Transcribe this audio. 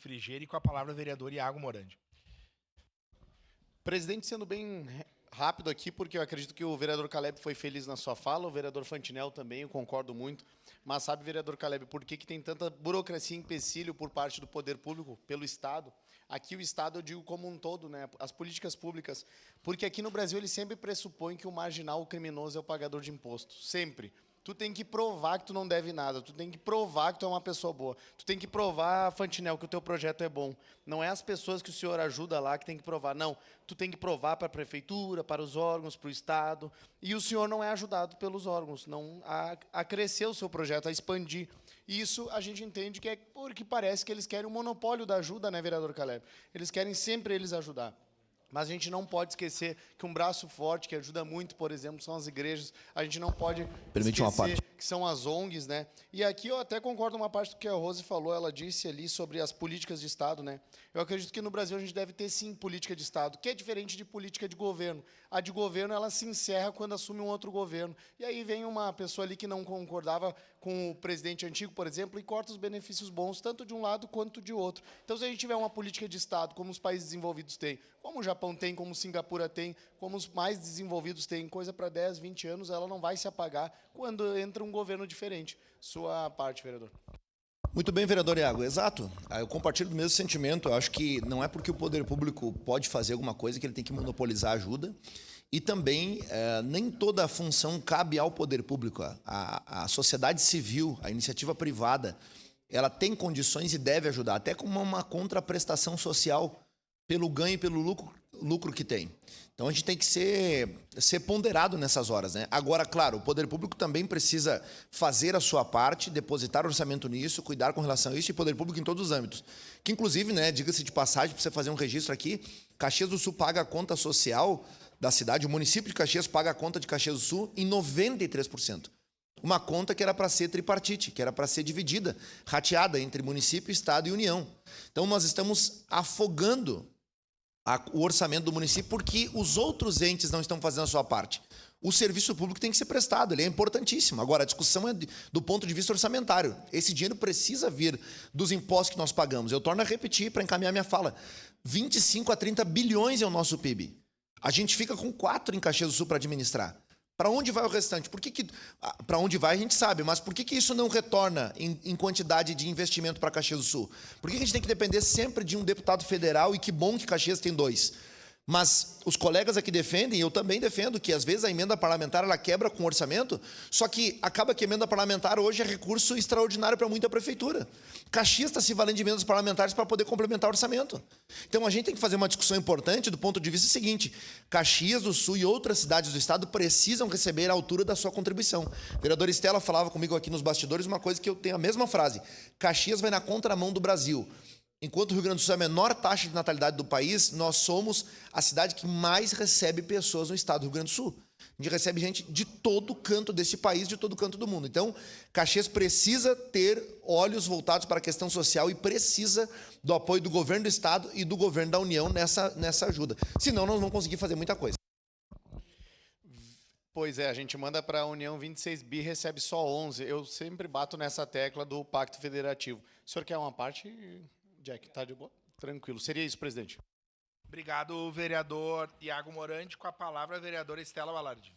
Frigerio, e com a palavra o vereador Iago Morandi. Presidente, sendo bem rápido aqui, porque eu acredito que o vereador Caleb foi feliz na sua fala, o vereador Fantinel também, eu concordo muito. Mas sabe, vereador Caleb, por que tem tanta burocracia e empecilho por parte do poder público, pelo Estado? Aqui o Estado, eu digo como um todo, né? As políticas públicas. Porque aqui no Brasil ele sempre pressupõe que o marginal, o criminoso, é o pagador de imposto. Sempre. Tu tem que provar que tu não deve nada, tu tem que provar que tu é uma pessoa boa, tu tem que provar, Fantinel, que o teu projeto é bom. Não é as pessoas que o senhor ajuda lá que tem que provar, não. Tu tem que provar para a prefeitura, para os órgãos, para o Estado, e o senhor não é ajudado pelos órgãos, não a crescer o seu projeto, a expandir. Isso a gente entende que é porque parece que eles querem o monopólio da ajuda, né, vereador Caleb? Eles querem sempre eles ajudar. Mas a gente não pode esquecer que um braço forte que ajuda muito, por exemplo, são as igrejas. A gente não pode esquecer que são as ONGs, né? E aqui eu até concordo uma parte do que a Rose falou, ela disse ali sobre as políticas de Estado, né? Eu acredito que no Brasil a gente deve ter, sim, política de Estado, que é diferente de política de governo. A de governo, ela se encerra quando assume um outro governo. E aí vem uma pessoa ali que não concordava com o presidente antigo, por exemplo, e corta os benefícios bons, tanto de um lado quanto de outro. Então, se a gente tiver uma política de Estado, como os países desenvolvidos têm, como o Japão tem, como Singapura tem, como os mais desenvolvidos têm, coisa para 10, 20 anos, ela não vai se apagar quando entra um governo diferente. Sua parte, vereador. Muito bem, vereador Iago. Exato. Eu compartilho do mesmo sentimento. Eu acho que não é porque o poder público pode fazer alguma coisa que ele tem que monopolizar a ajuda. E também, nem toda a função cabe ao poder público. A sociedade civil, a iniciativa privada, ela tem condições e deve ajudar, até como uma contraprestação social pelo ganho e pelo lucro que tem. Então, a gente tem que ser ponderado nessas horas, né? Agora, claro, o poder público também precisa fazer a sua parte, depositar orçamento nisso, cuidar com relação a isso, e poder público em todos os âmbitos. Que, inclusive, né, diga-se de passagem, para você fazer um registro aqui, Caxias do Sul paga a conta social da cidade, o município de Caxias paga a conta de Caxias do Sul em 93%. Uma conta que era para ser tripartite, que era para ser dividida, rateada entre município, Estado e União. Então, nós estamos afogando o orçamento do município porque os outros entes não estão fazendo a sua parte. O serviço público tem que ser prestado, ele é importantíssimo. Agora, a discussão é do ponto de vista orçamentário. Esse dinheiro precisa vir dos impostos que nós pagamos. Eu torno a repetir para encaminhar minha fala. 25 a 30 bilhões é o nosso PIB. A gente fica com 4 em Caxias do Sul para administrar. Para onde vai o restante? Para onde vai a gente sabe, mas por que isso não retorna em quantidade de investimento para Caxias do Sul? Por que a gente tem que depender sempre de um deputado federal, e que bom que Caxias tem 2? Mas os colegas aqui defendem, e eu também defendo, que às vezes a emenda parlamentar ela quebra com o orçamento, só que acaba que a emenda parlamentar hoje é recurso extraordinário para muita prefeitura. Caxias está se valendo de emendas parlamentares para poder complementar o orçamento. Então a gente tem que fazer uma discussão importante do ponto de vista seguinte: Caxias do Sul e outras cidades do estado precisam receber a altura da sua contribuição. A vereadora Estela falava comigo aqui nos bastidores uma coisa que eu tenho a mesma frase: Caxias vai na contramão do Brasil. Enquanto o Rio Grande do Sul é a menor taxa de natalidade do país, nós somos a cidade que mais recebe pessoas no estado do Rio Grande do Sul. A gente recebe gente de todo canto desse país, de todo canto do mundo. Então, Caxias precisa ter olhos voltados para a questão social e precisa do apoio do governo do estado e do governo da União nessa ajuda. Senão, nós não vamos conseguir fazer muita coisa. Pois é, a gente manda para a União 26 bi, recebe só 11. Eu sempre bato nessa tecla do Pacto Federativo. O senhor quer uma parte, Jack? Tá de boa? Tranquilo. Seria isso, presidente. Obrigado, vereador Iago Morandi. Com a palavra, a vereadora Estela Balardi.